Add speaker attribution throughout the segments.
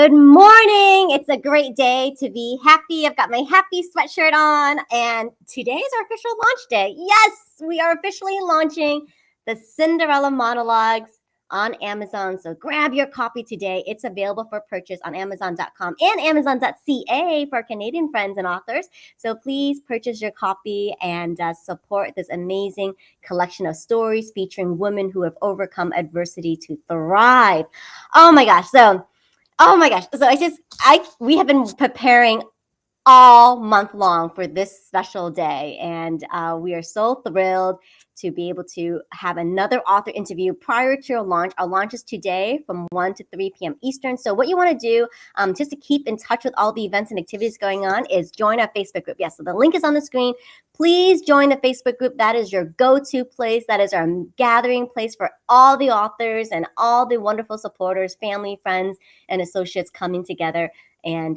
Speaker 1: Good morning. It's a great day to be happy. I've got my happy sweatshirt on, and today is our official launch day. Yes, we are officially launching the Cinderella Monologues on Amazon. So grab your copy today. It's available for purchase on amazon.com and amazon.ca for our Canadian friends and authors. So please purchase your copy and support this amazing collection of stories featuring women who have overcome adversity to thrive. Oh my gosh. So we have been preparing all month long for this special day, and we are so thrilled to be able to have another author interview prior to our launch. Our launch is today from 1 to 3 p.m. Eastern. So what you want to do, just to keep in touch with all the events and activities going on, is join our Facebook group. Yes, so the link is on the screen. Please join the Facebook group. That is your go-to place. That is our gathering place for all the authors and all the wonderful supporters, family, friends, and associates coming together and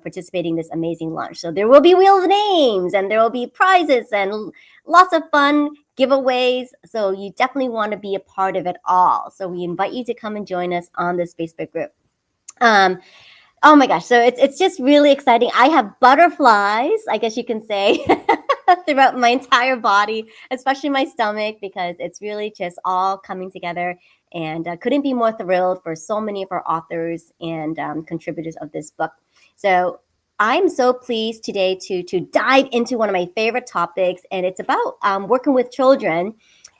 Speaker 1: participating in this amazing launch. So there will be wheel of names, and there will be prizes and lots of fun giveaways. So you definitely want to be a part of it all. So we invite you to come and join us on this Facebook group. Oh my gosh, so it's just really exciting. I have butterflies, I guess you can say, throughout my entire body, especially my stomach, because it's really just all coming together. And couldn't be more thrilled for so many of our authors and contributors of this book. So I'm so pleased today to dive into one of my favorite topics, and it's about working with children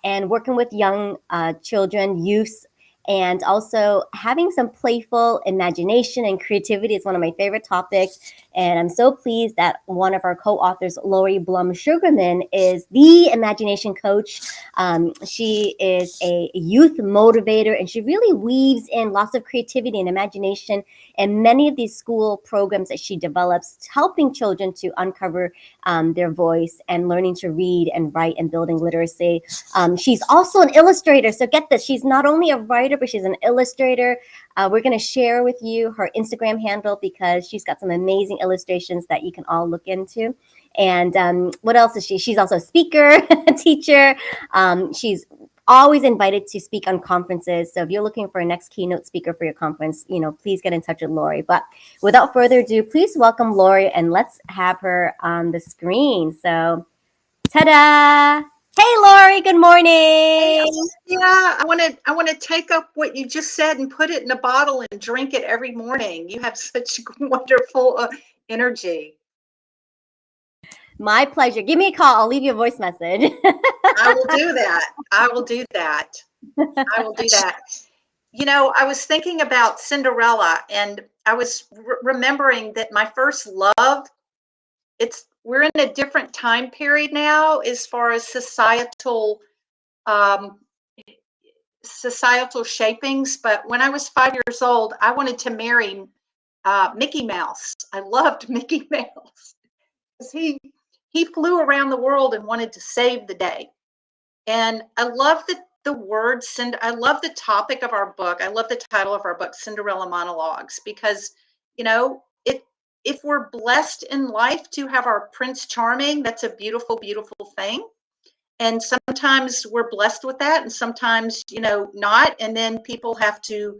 Speaker 1: and working with young children, youths, and also having some playful imagination and creativity is one of my favorite topics. And I'm so pleased that one of our co-authors, Lori Blum Sugarman, is the imagination coach. She is a youth motivator, and she really weaves in lots of creativity and imagination in many of these school programs that she develops, helping children to uncover their voice and learning to read and write and building literacy. She's also an illustrator. So get this, she's not only a writer, but she's an illustrator. We're going to share with you her Instagram handle because she's got some amazing illustrations that you can all look into. And what else is she? She's also a speaker, a teacher. She's always invited to speak on conferences. So if you're looking for a next keynote speaker for your conference, please get in touch with Lori. But without further ado, please welcome Lori, and let's have her on the screen. So, ta-da! Hey, Lori, good morning.
Speaker 2: Yeah, I want to take up what you just said and put it in a bottle and drink it every morning. You have such wonderful energy.
Speaker 1: My pleasure. Give me a call. I'll leave you a voice message.
Speaker 2: I will do that. I will do that. I will do that. I was thinking about Cinderella, and I was remembering that my first love, we're in a different time period now as far as societal shapings. But when I was 5 years old, I wanted to marry Mickey Mouse. I loved Mickey Mouse because he flew around the world and wanted to save the day. And I love the word I love the topic of our book. I love the title of our book, Cinderella Monologues, because if we're blessed in life to have our Prince Charming, that's a beautiful, beautiful thing. And sometimes we're blessed with that, and sometimes, not. And then people have to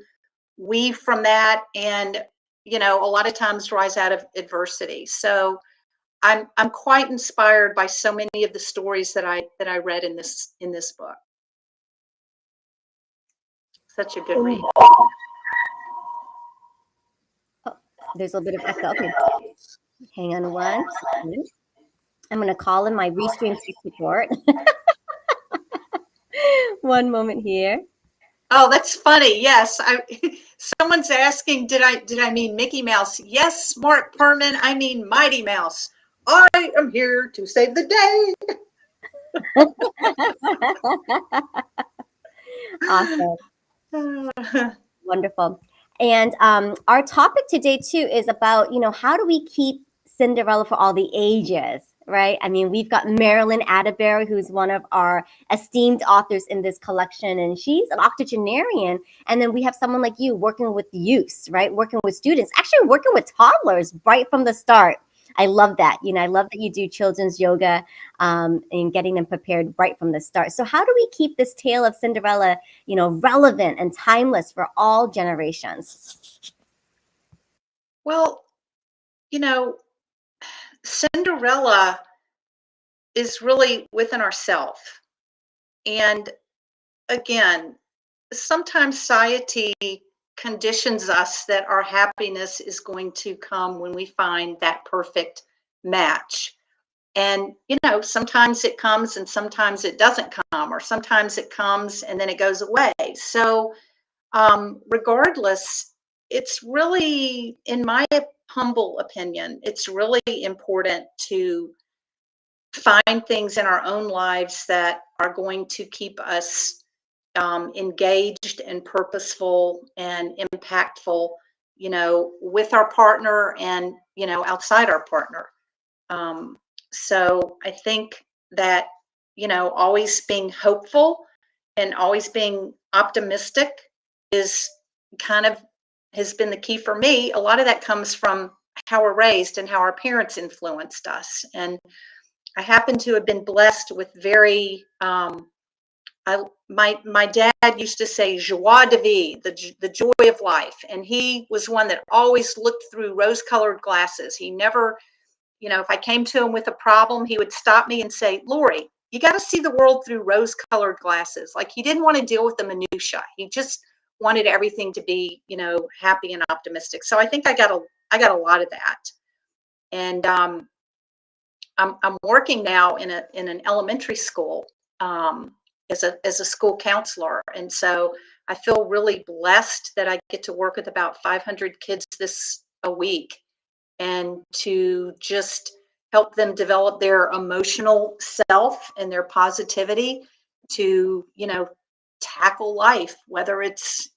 Speaker 2: weave from that and, a lot of times rise out of adversity. So I'm quite inspired by so many of the stories that I read in this book. Such a good read.
Speaker 1: Oh, there's a little bit of echo. Okay. Hang on one second. I'm going to call in my Restream support. One moment here.
Speaker 2: Oh, that's funny. Yes. Someone's asking, did I mean Mickey Mouse? Yes, Mark Perman, I mean Mighty Mouse. I am here to save the day.
Speaker 1: Awesome. Wonderful. And our topic today, too, is about, how do we keep Cinderella for all the ages, right? I mean, we've got Marilyn Atterbury, who's one of our esteemed authors in this collection, and she's an octogenarian. And then we have someone like you working with youths, right? Working with students, actually working with toddlers right from the start. I love that. I love that you do children's yoga and getting them prepared right from the start. So how do we keep this tale of Cinderella, relevant and timeless for all generations?
Speaker 2: Well, you know, Cinderella is really within ourself. And again, sometimes society conditions us that our happiness is going to come when we find that perfect match. And, sometimes it comes and sometimes it doesn't come, or sometimes it comes and then it goes away. So, regardless, it's really, in my humble opinion, it's really important to find things in our own lives that are going to keep us engaged and purposeful and impactful, with our partner and, outside our partner. So I think that, always being hopeful and always being optimistic is kind of has been the key for me. A lot of that comes from how we're raised and how our parents influenced us. And I happen to have been blessed with very, my dad used to say joie de vivre, the joy of life, and he was one that always looked through rose-colored glasses. He never, if I came to him with a problem, he would stop me and say, "Lori, you got to see the world through rose-colored glasses." Like, he didn't want to deal with the minutia. He just wanted everything to be, happy and optimistic. So I think I got a lot of that. And I'm working now in an elementary school, as a school counselor, and so I feel really blessed that I get to work with about 500 kids this a week, and to just help them develop their emotional self and their positivity to, tackle life, whether it's,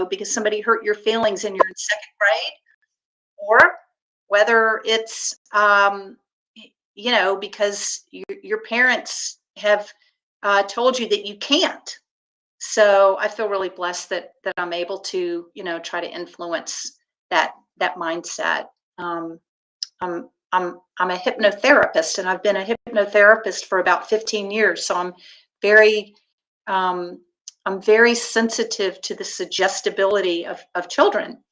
Speaker 2: because somebody hurt your feelings and you're in second grade, or whether it's, because your parents have told you that you can't. So I feel really blessed that I'm able to, try to influence that mindset. Um, I'm a hypnotherapist, and I've been a hypnotherapist for about 15 years. So very um, I'm very sensitive to the suggestibility of children,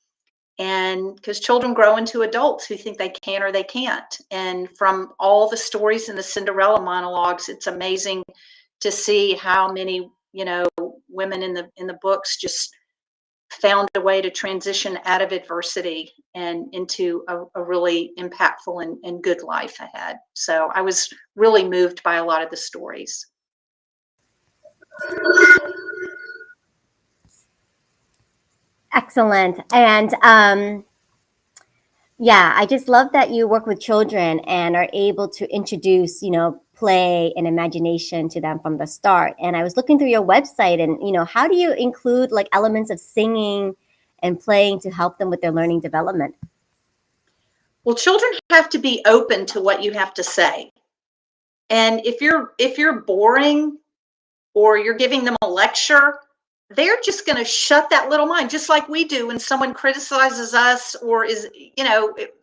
Speaker 2: and because children grow into adults who think they can or they can't. And from all the stories in the Cinderella monologues, it's amazing to see how many, women in the books just found a way to transition out of adversity and into a really impactful and good life ahead. So I was really moved by a lot of the stories.
Speaker 1: Excellent. And yeah, I just love that you work with children and are able to introduce, play and imagination to them from the start. And I was looking through your website, and, how do you include like elements of singing and playing to help them with their learning development?
Speaker 2: Well, children have to be open to what you have to say. And if you're boring, or you're giving them a lecture, they're just going to shut that little mind, just like we do when someone criticizes us, or is,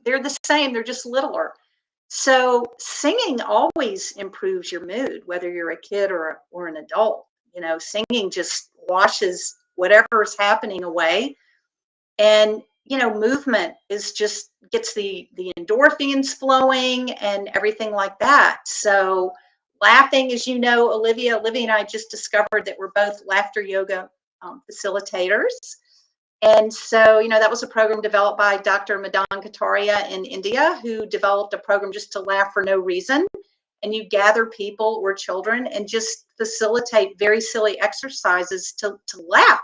Speaker 2: they're the same, they're just littler. So singing always improves your mood, whether you're a kid or an adult. Singing just washes whatever is happening away. And, movement is just gets the endorphins flowing and everything like that. So laughing, as you know, Olivia and I just discovered that we're both laughter yoga facilitators. And so, that was a program developed by Dr. Madan Kataria in India, who developed a program just to laugh for no reason. And you gather people or children and just facilitate very silly exercises to laugh.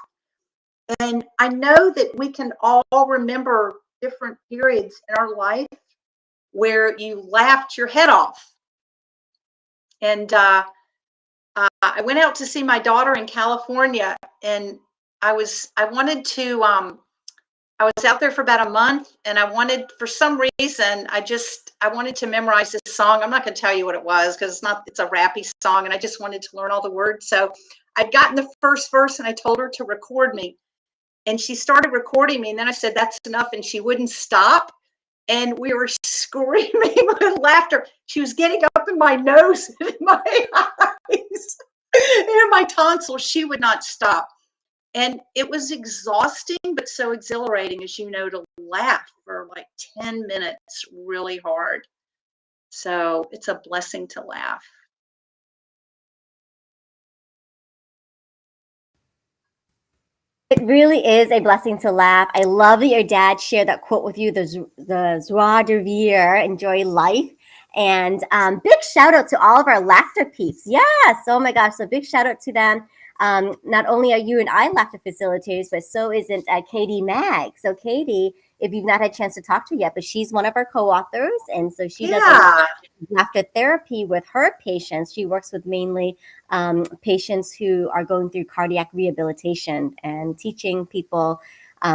Speaker 2: And I know that we can all remember different periods in our life where you laughed your head off. And I went out to see my daughter in California, and I wanted to I was out there for about a month, and I wanted, for some reason, I wanted to memorize this song. I'm not going to tell you what it was, because it's a rappy song, and I just wanted to learn all the words. So I'd gotten the first verse, and I told her to record me, and she started recording me. And then I said, "That's enough," and she wouldn't stop. And we were screaming with laughter. She was getting up in my nose and in my eyes and in my tonsils. She would not stop. And it was exhausting, but so exhilarating, as you know, to laugh for like 10 minutes really hard. So it's a blessing to laugh.
Speaker 1: It really is a blessing to laugh. I love that your dad shared that quote with you, the joie de vivre, enjoy life. And big shout out to all of our laughter peeps. Yes. Oh my gosh. So big shout out to them. Not only are you and I laughter facilitators, but so isn't Katie Mag. So Katie, if you've not had a chance to talk to her yet, but she's one of our co-authors. And so she does a lot
Speaker 2: Yeah.
Speaker 1: of laughter therapy with her patients. She works with mainly patients who are going through cardiac rehabilitation and teaching people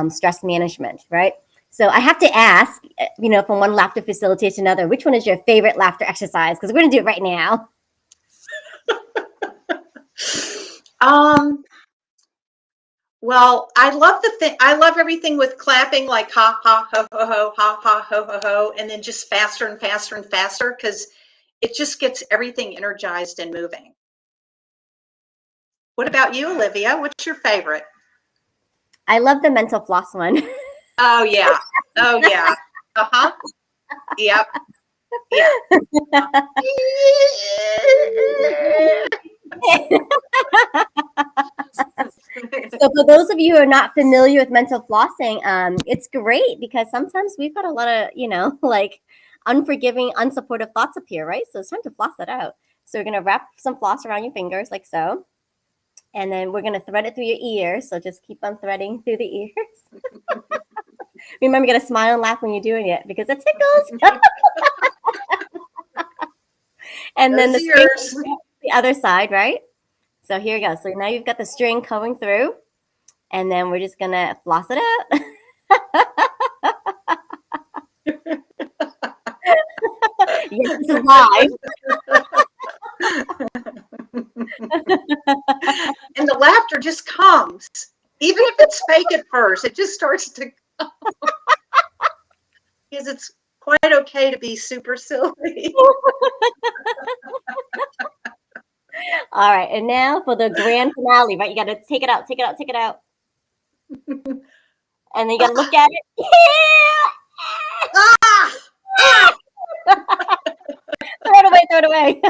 Speaker 1: stress management, right? So I have to ask, from one laughter facilitator to another, which one is your favorite laughter exercise? Because we're going to do it right now.
Speaker 2: Um, well, I love everything with clapping, like ha ha ho ho ho ha ha ho ho ho, and then just faster and faster and faster, because it just gets everything energized and moving. What about you, Olivia? What's your favorite?
Speaker 1: I love the mental floss one.
Speaker 2: Oh yeah. Oh yeah. Uh-huh. Yep. Yeah.
Speaker 1: So for those of you who are not familiar with mental flossing, it's great because sometimes we've got a lot of, like unforgiving, unsupportive thoughts appear, right? So it's time to floss that out. So we're going to wrap some floss around your fingers like so. And then we're going to thread it through your ears. So just keep on threading through the ears. Remember, you got to smile and laugh when you're doing it because it tickles. And then
Speaker 2: Those
Speaker 1: the string
Speaker 2: ears.
Speaker 1: the other side, right? So here you go. So now you've got the string coming through. And then we're just going to floss it out. Yes, this is live.
Speaker 2: And the laughter just comes. Even if it's fake at first, it just starts to because it's quite okay to be super silly.
Speaker 1: All right. And now for the grand finale, right? You got to take it out, take it out, take it out. And then you got to look at it.
Speaker 2: Ah! Ah!
Speaker 1: Throw it away, throw it away.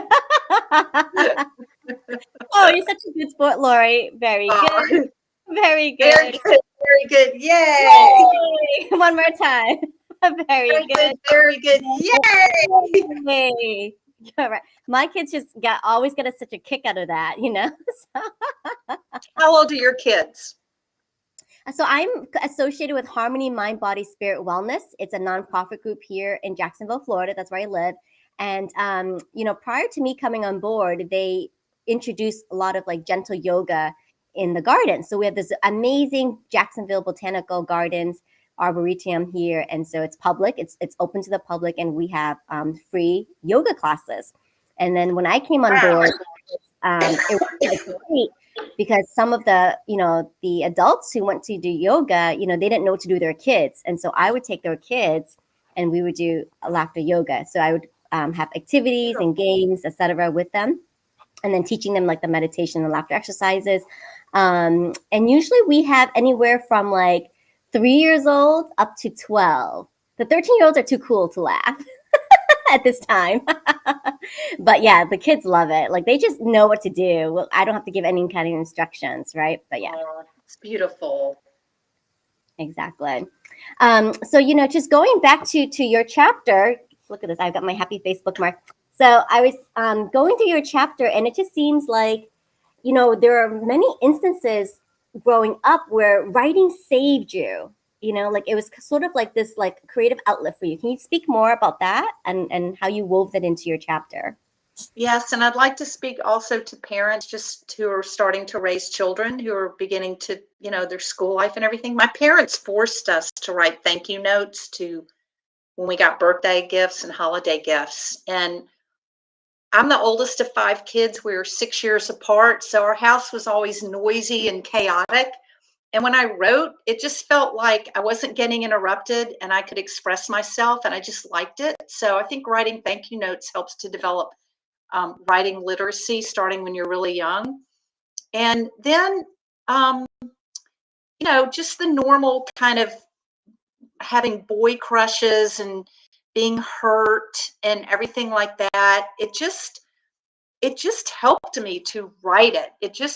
Speaker 1: Oh, you're such a good sport, Lori. Very
Speaker 2: Oh,
Speaker 1: good. Very
Speaker 2: very
Speaker 1: good.
Speaker 2: good, very good. Yay!
Speaker 1: Yay! One more time. Very
Speaker 2: Very good,
Speaker 1: good.
Speaker 2: very good. Yay!
Speaker 1: Yay. All right. My kids just always get such a kick out of that, So,
Speaker 2: How old are your kids?
Speaker 1: so I'm associated with Harmony Mind Body Spirit Wellness. It's a nonprofit group here in Jacksonville, Florida. That's where I live. And prior to me coming on board, they introduced a lot of like gentle yoga in the garden. So we have this amazing Jacksonville Botanical Gardens Arboretum here, and so it's public. It's open to the public, and we have free yoga classes. And then when I came on
Speaker 2: Wow.
Speaker 1: board, it was great because some of the adults who went to do yoga, they didn't know what to do with their kids, and so I would take their kids and we would do laughter yoga. So I would have activities and games, etc., with them, and then teaching them like the meditation and laughter exercises. And usually we have anywhere from like 3 years old up to 12. The 13-year-olds are too cool to laugh at this time. But yeah, the kids love it. Like they just know what to do. Well, I don't have to give any kind of instructions, right? But yeah,
Speaker 2: It's beautiful.
Speaker 1: exactly. So just going back to your chapter. Look at this. I've got my happy Facebook mark. So I was going through your chapter, and it just seems like there are many instances growing up where writing saved you. Like it was sort of like this like creative outlet for you. Can you speak more about that and how you wove that into your chapter?
Speaker 2: Yes, and I'd like to speak also to parents just who are starting to raise children who are beginning to, their school life and everything. My parents forced us to write thank you notes to when we got birthday gifts and holiday gifts. And I'm the oldest of 5 kids. We were 6 years apart. So our house was always noisy and chaotic. And when I wrote, it just felt like I wasn't getting interrupted and I could express myself and I just liked it. So I think writing thank you notes helps to develop writing literacy starting when you're really young. And then um, just the normal kind of having boy crushes and being hurt and everything like that. It just helped me to write it.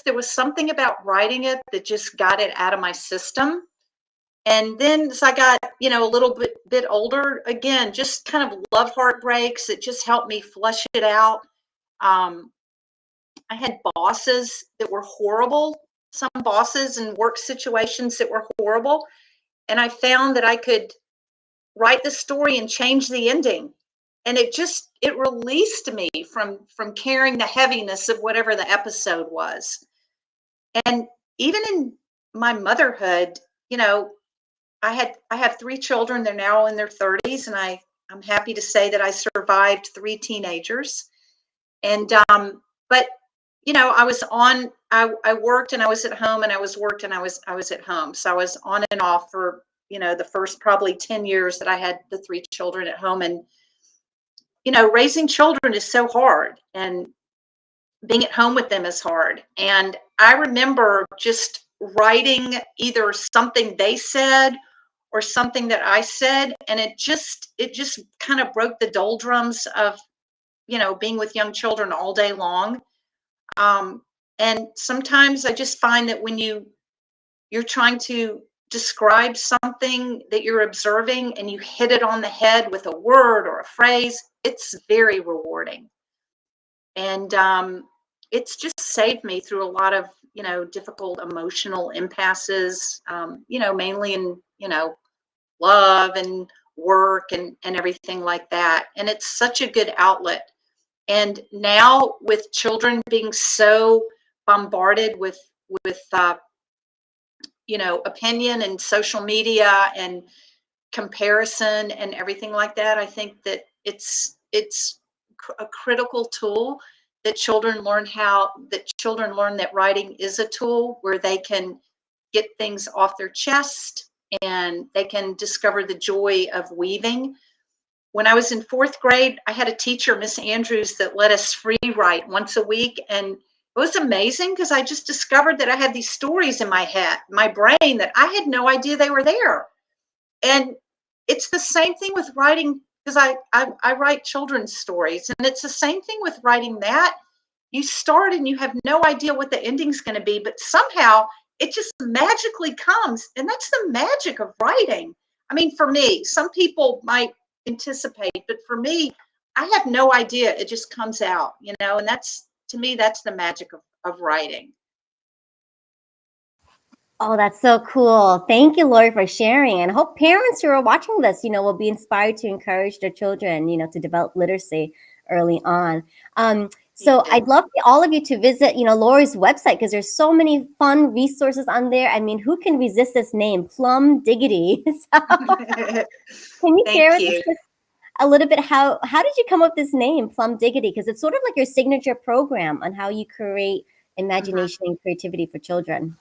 Speaker 2: There was something about writing it that just got it out of my system. And then as I got, a little bit older, again, just kind of love heartbreaks. It just helped me flush it out. Um, I had bosses that were horrible, some bosses and work situations that were horrible. And I found that I could write the story and change the ending. And it released me from carrying the heaviness of whatever the episode was. And even in my motherhood, you know, I have three children. They're now in their 30s, and I'm happy to say that I survived three teenagers. And but I was on. I worked and I was at home, and I was worked and I was at home. So I was on and off for the first probably 10 years that I had the three children at home. And raising children is so hard, and being at home with them is hard. And I remember just writing either something they said or something that I said, and it just kind of broke the doldrums of being with young children all day long. Um, and sometimes I just find that when you're trying to describe something that you're observing and you hit it on the head with a word or a phrase, it's very rewarding. And it's just saved me through a lot of difficult emotional impasses, mainly in love and work and everything like that. And it's such a good outlet. And now with children being so bombarded with opinion and social media and comparison and everything like that, I think that it's a critical tool that children learn that writing is a tool where they can get things off their chest and they can discover the joy of weaving. When I was in fourth grade, I had a teacher, Miss Andrews, that let us free write once a week. And it was amazing because I just discovered that I had these stories in my head, my brain, that I had no idea they were there. And it's the same thing with writing, because I write children's stories. And it's the same thing with writing that. You start and you have no idea what the ending's going to be, but somehow it just magically comes. And that's the magic of writing. I mean, for me, some people might anticipate, but for me, I have no idea. It just comes out, and that's, to me, that's the magic of writing.
Speaker 1: Oh, that's so cool. Thank you, Lori, for sharing. And I hope parents who are watching this, will be inspired to encourage their children, to develop literacy early on. So
Speaker 2: Yeah.
Speaker 1: I'd love for all of you to visit, Lori's website, because there's so many fun resources on there. I mean, who can resist this name, Plum Diggity? So can you share
Speaker 2: Thank
Speaker 1: with us
Speaker 2: you.
Speaker 1: just a little bit how did you come up with this name, Plum Diggity? Because it's sort of like your signature program on how you create
Speaker 2: Mhm.
Speaker 1: imagination and creativity for children.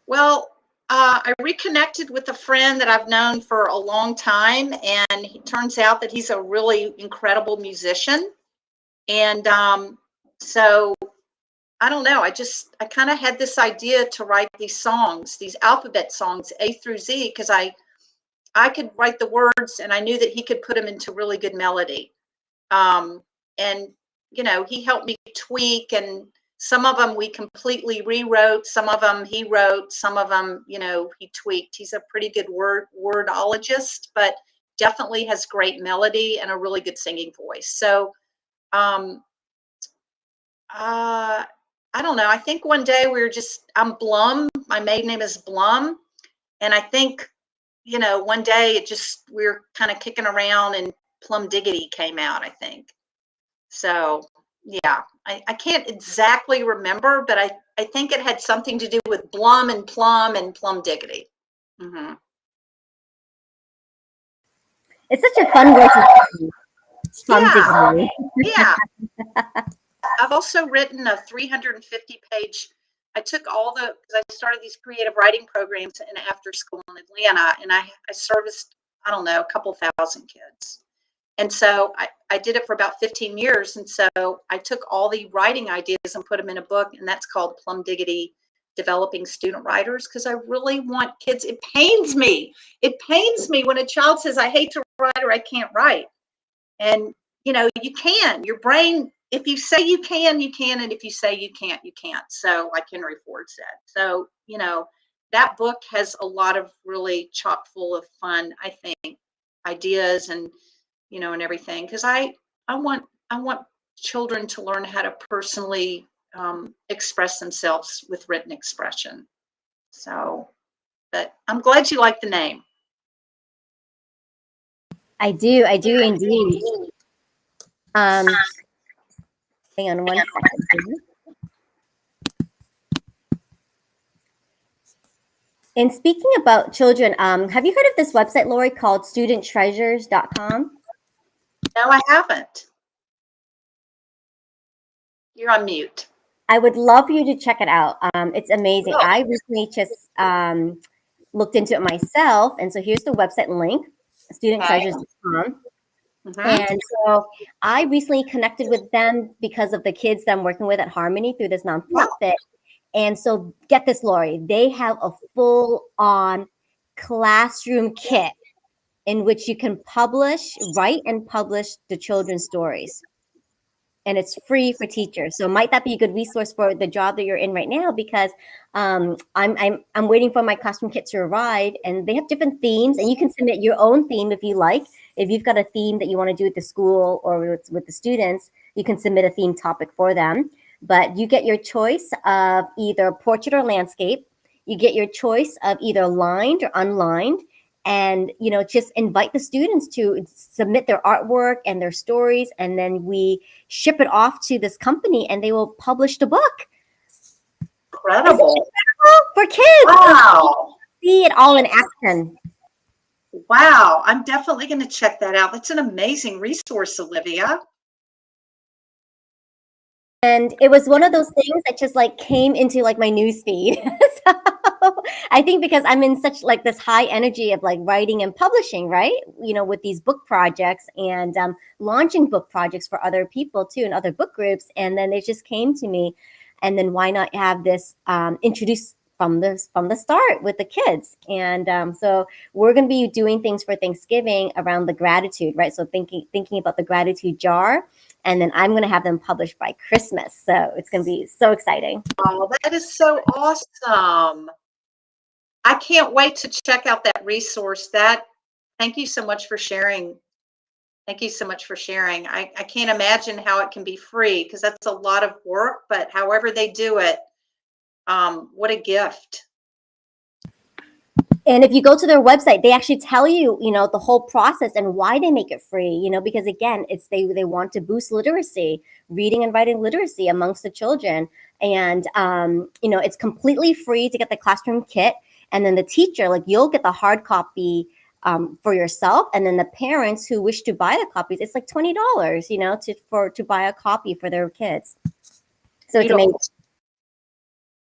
Speaker 2: Well, I reconnected with a friend that I've known for a long time, and it turns out that he's a really incredible musician. And so I don't know. I kind of had this idea to write these songs, these alphabet songs, A through Z, because I could write the words, and I knew that he could put them into really good melody. And he helped me tweak, and some of them we completely rewrote, some of them he wrote, some of them he tweaked. He's a pretty good wordologist, but definitely has great melody and a really good singing voice. So um uh I don't know, I think one day I'm Blum, my maiden name is Blum, and I think one day we are kind of kicking around and Plum Diggity came out, I think. So, yeah, I can't exactly remember, but I think it had something to do with Blum and Plum Diggity. Hmm.
Speaker 1: It's such a fun word to say, Plum
Speaker 2: Yeah,
Speaker 1: Diggity.
Speaker 2: yeah. I've also written a 350 page. I took because I started these creative writing programs in after school in Atlanta, and I serviced, I don't know, a couple thousand kids. And so I did it for about 15 years. And so I took all the writing ideas and put them in a book, and that's called Plum Diggity developing student writers because I really want kids. It pains me. It pains me when a child says, I hate to write or I can't write. And, you can. Your brain, if you say you can, you can. And if you say you can't, you can't. So, like Henry Ford said. So, that book has a lot of really chock full of fun, I think, ideas and everything. Because I want children to learn how to personally express themselves with written expression. So, but I'm glad you like the name.
Speaker 1: I do indeed. Hang on one second, please. And speaking about children, have you heard of this website, Lori, called StudentTreasures.com?
Speaker 2: No, I haven't. You're on mute.
Speaker 1: I would love for you to check it out. It's amazing.
Speaker 2: Oh.
Speaker 1: I recently just looked into it myself, and so here's the website link, StudentTreasures.com.
Speaker 2: Mm-hmm.
Speaker 1: And so I recently connected with them because of the kids that I'm working with at Harmony through this nonprofit. And so get this, Lori, they have a full-on classroom kit in which you can write and publish the children's stories. And it's free for teachers. So might that be a good resource for the job that you're in right now? Because I'm waiting for my classroom kit to arrive, and they have different themes, and you can submit your own theme if you like. If you've got a theme that you want to do at the school or with the students, you can submit a theme topic for them. But you get your choice of either portrait or landscape. You get your choice of either lined or unlined. And, just invite the students to submit their artwork and their stories. And then we ship it off to this company and they will publish the book.
Speaker 2: Incredible.
Speaker 1: For kids.
Speaker 2: Wow.
Speaker 1: See it all in action.
Speaker 2: Wow. I'm definitely going to check that out. That's an amazing resource, Olivia.
Speaker 1: And it was one of those things that just came into my news feed. So I think because I'm in such this high energy of writing and publishing, right? With these book projects and launching book projects for other people too and other book groups. And then it just came to me. And then why not have this introduced from the start with the kids? And so we're going to be doing things for Thanksgiving around the gratitude, right? So thinking about the gratitude jar. And then I'm going to have them published by Christmas. So it's going to be so exciting.
Speaker 2: Oh, that is so awesome. I can't wait to check out that resource. Thank you so much for sharing. Thank you so much for sharing. I can't imagine how it can be free because that's a lot of work, but however they do it, what a gift.
Speaker 1: And if you go to their website, they actually tell you, the whole process and why they make it free, because again, it's they want to boost literacy, reading and writing literacy amongst the children. And, it's completely free to get the classroom kit. And then the teacher, you'll get the hard copy for yourself. And then the parents who wish to buy the copies, it's $20, to buy a copy for their kids. So it's amazing.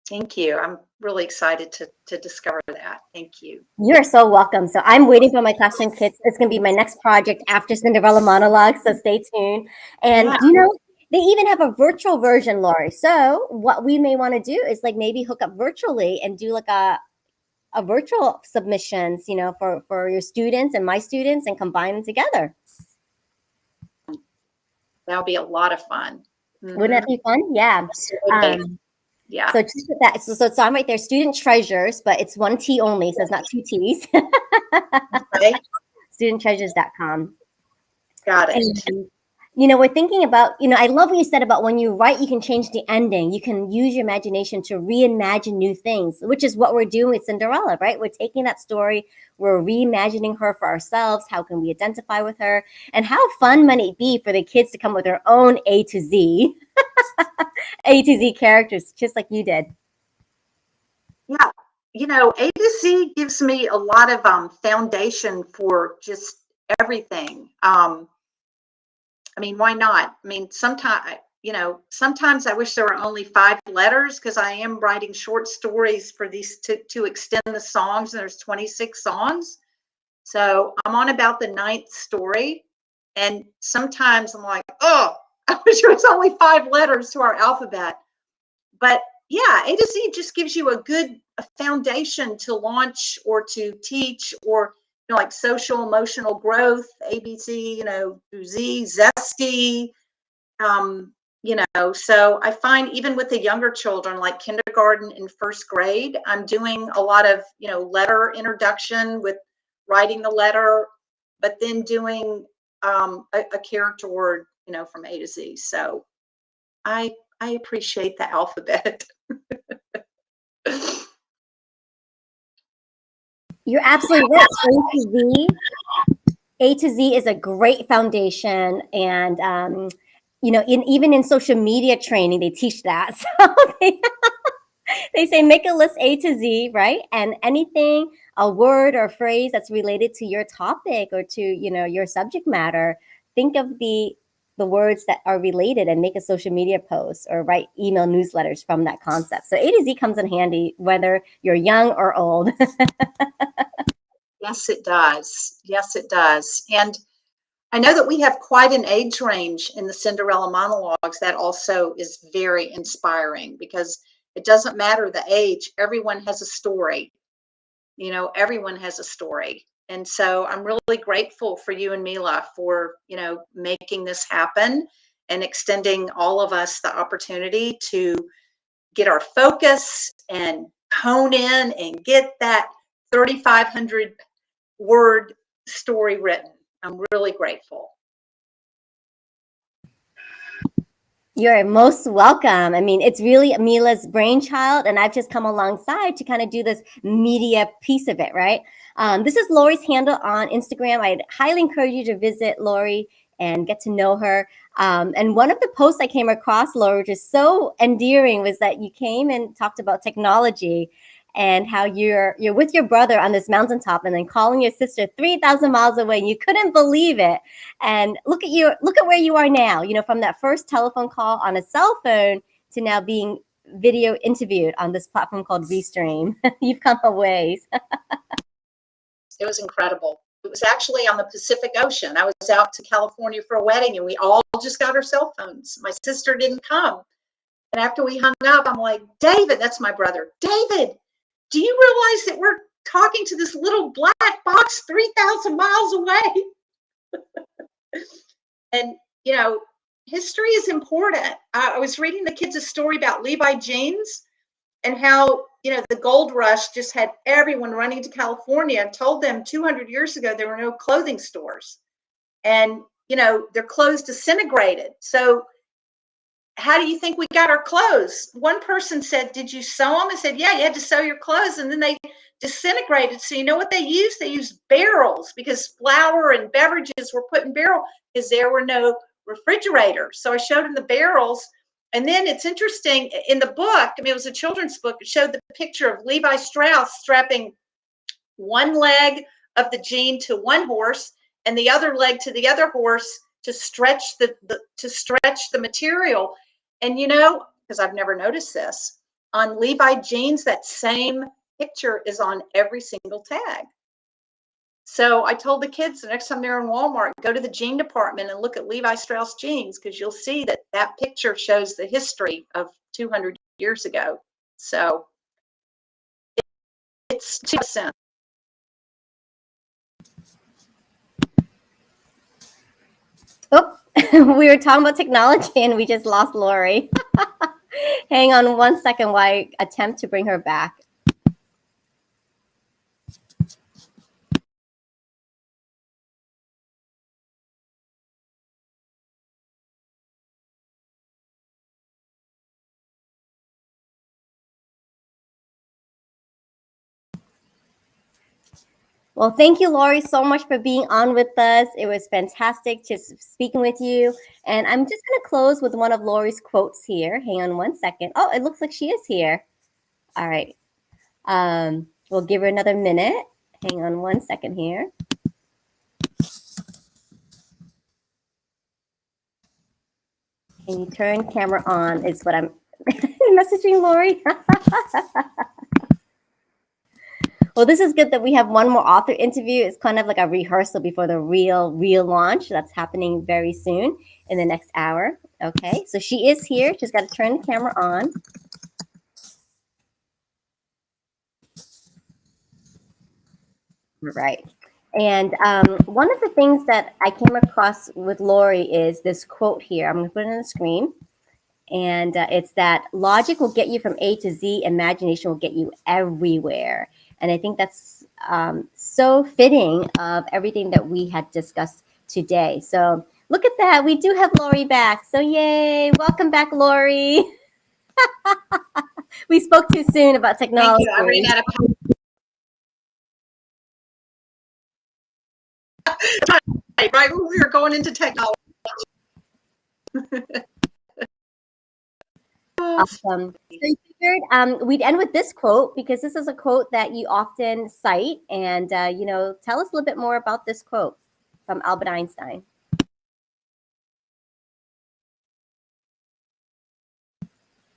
Speaker 2: Thank you. I'm really excited to discover that. Thank you.
Speaker 1: You're so welcome. So I'm waiting for my classroom kits. It's going to be my next project after Cinderella Monologues. So stay tuned. And, they even have a virtual version, Lori. So what we may want to do is maybe hook up virtually and do a virtual submissions, for your students and my students and combine them together.
Speaker 2: That would be a lot of fun.
Speaker 1: Mm-hmm. Wouldn't that be fun? Yeah.
Speaker 2: Yeah.
Speaker 1: So just that. So it's on right there, Student Treasures, but it's one T only, so it's not two T's.
Speaker 2: Okay.
Speaker 1: StudentTreasures.com.
Speaker 2: Got it.
Speaker 1: And, we're thinking about, I love what you said about when you write, you can change the ending. You can use your imagination to reimagine new things, which is what we're doing with Cinderella, right? We're taking that story, we're reimagining her for ourselves. How can we identify with her? And how fun might it be for the kids to come with their own A to Z, A to Z characters, just like you did.
Speaker 2: Yeah. A to Z gives me a lot of foundation for just everything. Why not? Sometimes I wish there were only 5 letters because I am writing short stories for these to extend the songs, and there's 26 songs. So I'm on about the 9th story. And sometimes I'm like, oh, I wish there was only 5 letters to our alphabet. But, yeah, A to Z just gives you a foundation to launch or to teach, or like social emotional growth, ABC, through Z, zesty. So I find even with the younger children, like kindergarten and first grade, I'm doing a lot of, letter introduction with writing the letter, but then doing a character word, from A to Z. So I appreciate the alphabet.
Speaker 1: You're absolutely right. A to Z is a great foundation, and even in social media training, they teach that. So they say make a list A to Z, right? And anything, a word or phrase that's related to your topic or to your subject matter, think of the words that are related and make a social media post or write email newsletters from that concept. So A to Z comes in handy whether you're young or old.
Speaker 2: Yes, it does. Yes, it does. And I know that we have quite an age range in the Cinderella monologues. That also is very inspiring because it doesn't matter the age, everyone has a story. Everyone has a story. And so I'm really grateful for you and Mila for, making this happen and extending all of us the opportunity to get our focus and hone in and get that 3,500 word story written. I'm really grateful.
Speaker 1: You're most welcome. I mean, it's really Mila's brainchild, and I've just come alongside to kind of do this media piece of it, right? This is Lori's handle on Instagram. I'd highly encourage you to visit Lori and get to know her. And one of the posts I came across, Lori, which is so endearing, was that you came and talked about technology and how you're with your brother on this mountaintop and then calling your sister 3,000 miles away, and you couldn't believe it. And look at where you are now, from that first telephone call on a cell phone to now being video interviewed on this platform called Restream. You've come a ways.
Speaker 2: It was incredible. It was actually on the Pacific Ocean. I was out to California for a wedding and we all just got our cell phones. My sister didn't come. And after we hung up, I'm like, David, that's my brother. David, do you realize that we're talking to this little black box 3,000 miles away? And, history is important. I was reading the kids a story about Levi jeans and how, the gold rush just had everyone running to California and told them 200 years ago there were no clothing stores. And, their clothes disintegrated. So how do you think we got our clothes? One person said, did you sew them? I said, yeah, you had to sew your clothes. And then they disintegrated. So you know what they used? They used barrels because flour and beverages were put in barrels because there were no refrigerators. So I showed them the barrels. And then it's interesting in the book, I mean, it was a children's book. It showed the picture of Levi Strauss strapping one leg of the jean to one horse and the other leg to the other horse to stretch the material. And because I've never noticed this, on Levi jeans, that same picture is on every single tag. So I told the kids the next time they're in Walmart, go to the jean department and look at Levi Strauss jeans because you'll see that picture shows the history of 200 years ago. So it's 2%.
Speaker 1: Oh, we were talking about technology and we just lost Lori. Hang on one second while I attempt to bring her back. Well, thank you, Lori, so much for being on with us. It was fantastic just speaking with you. And I'm just going to close with one of Lori's quotes here. Hang on one second. Oh, it looks like she is here. All right. We'll give her another minute. Hang on one second here. Can you turn camera on is what I'm messaging Lori. Well, this is good that we have one more author interview. It's kind of like a rehearsal before the real launch that's happening very soon in the next hour. Okay, so she is here. She's got to turn the camera on. Right. And one of the things that I came across with Lori is this quote here. I'm going to put it on the screen. And it's that logic will get you from A to Z, imagination will get you everywhere. And I think that's so fitting of everything that we had discussed today. So look at that. We do have Lori back. So yay. Welcome back, Lori. We spoke too soon about
Speaker 2: Thank
Speaker 1: technology.
Speaker 2: you. I ran out of time. Right when we were going into technology.
Speaker 1: Awesome. So you figured we'd end with this quote because this is a quote that you often cite. And, tell us a little bit more about this quote from Albert Einstein.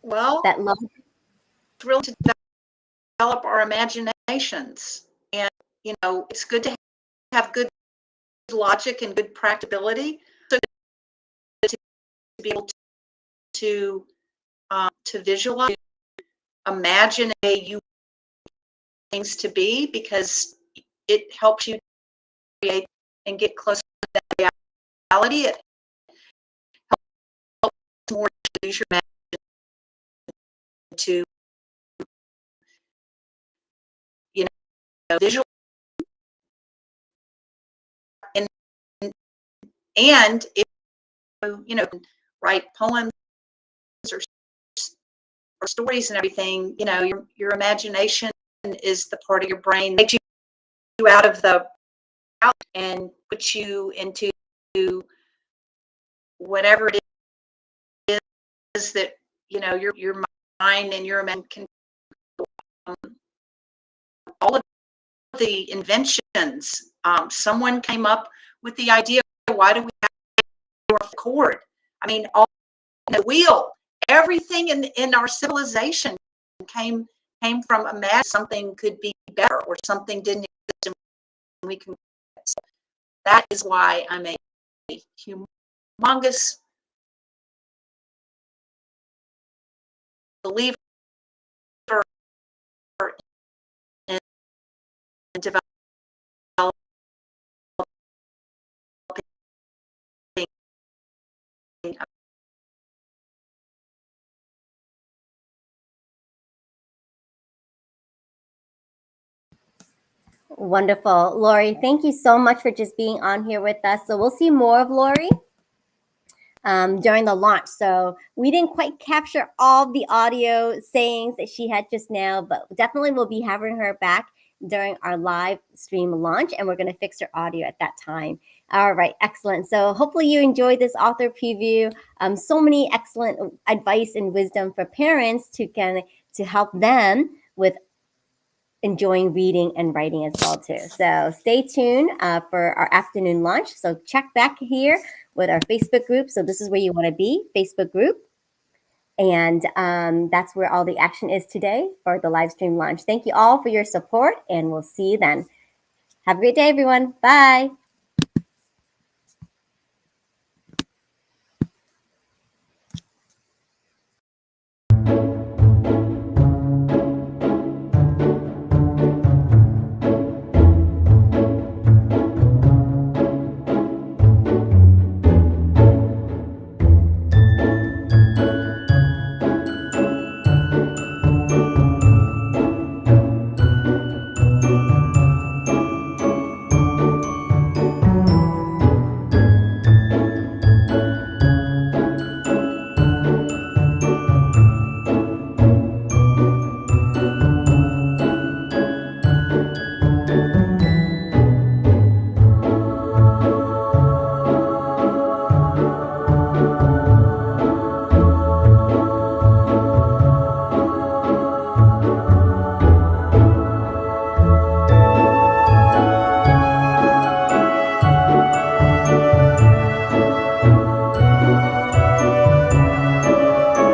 Speaker 2: Well,
Speaker 1: That love.
Speaker 2: thrilled to develop our imaginations. And, it's good to have good logic and good practicability. So to be able to visualize, imagine a you things to be, because it helps you create and get closer to that reality. It helps more to use your imagination to, visual, and if write poems or stories and everything, your imagination is the part of your brain that takes you out of the out and puts you into whatever it is that your mind and your mind can. All of the inventions, someone came up with the idea, why do we have a cord? I mean, all the wheel, everything in our civilization came from imagine something could be better or something didn't exist and we can. So that is why I'm a humongous believer in developing
Speaker 1: Wonderful. Lori, thank you so much for just being on here with us. So we'll see more of Lori during the launch. So we didn't quite capture all the audio sayings that she had just now, but definitely we'll be having her back during our live stream launch, and we're going to fix her audio at that time. All right, excellent. So hopefully you enjoyed this author preview. So many excellent advice and wisdom for parents to help them with enjoying reading and writing as well too. So stay tuned for our afternoon launch. So check back here with our Facebook group. So this is where you want to be, Facebook group. And that's where all the action is today for the live stream launch. Thank you all for your support, and we'll see you then. Have a great day, everyone. Bye.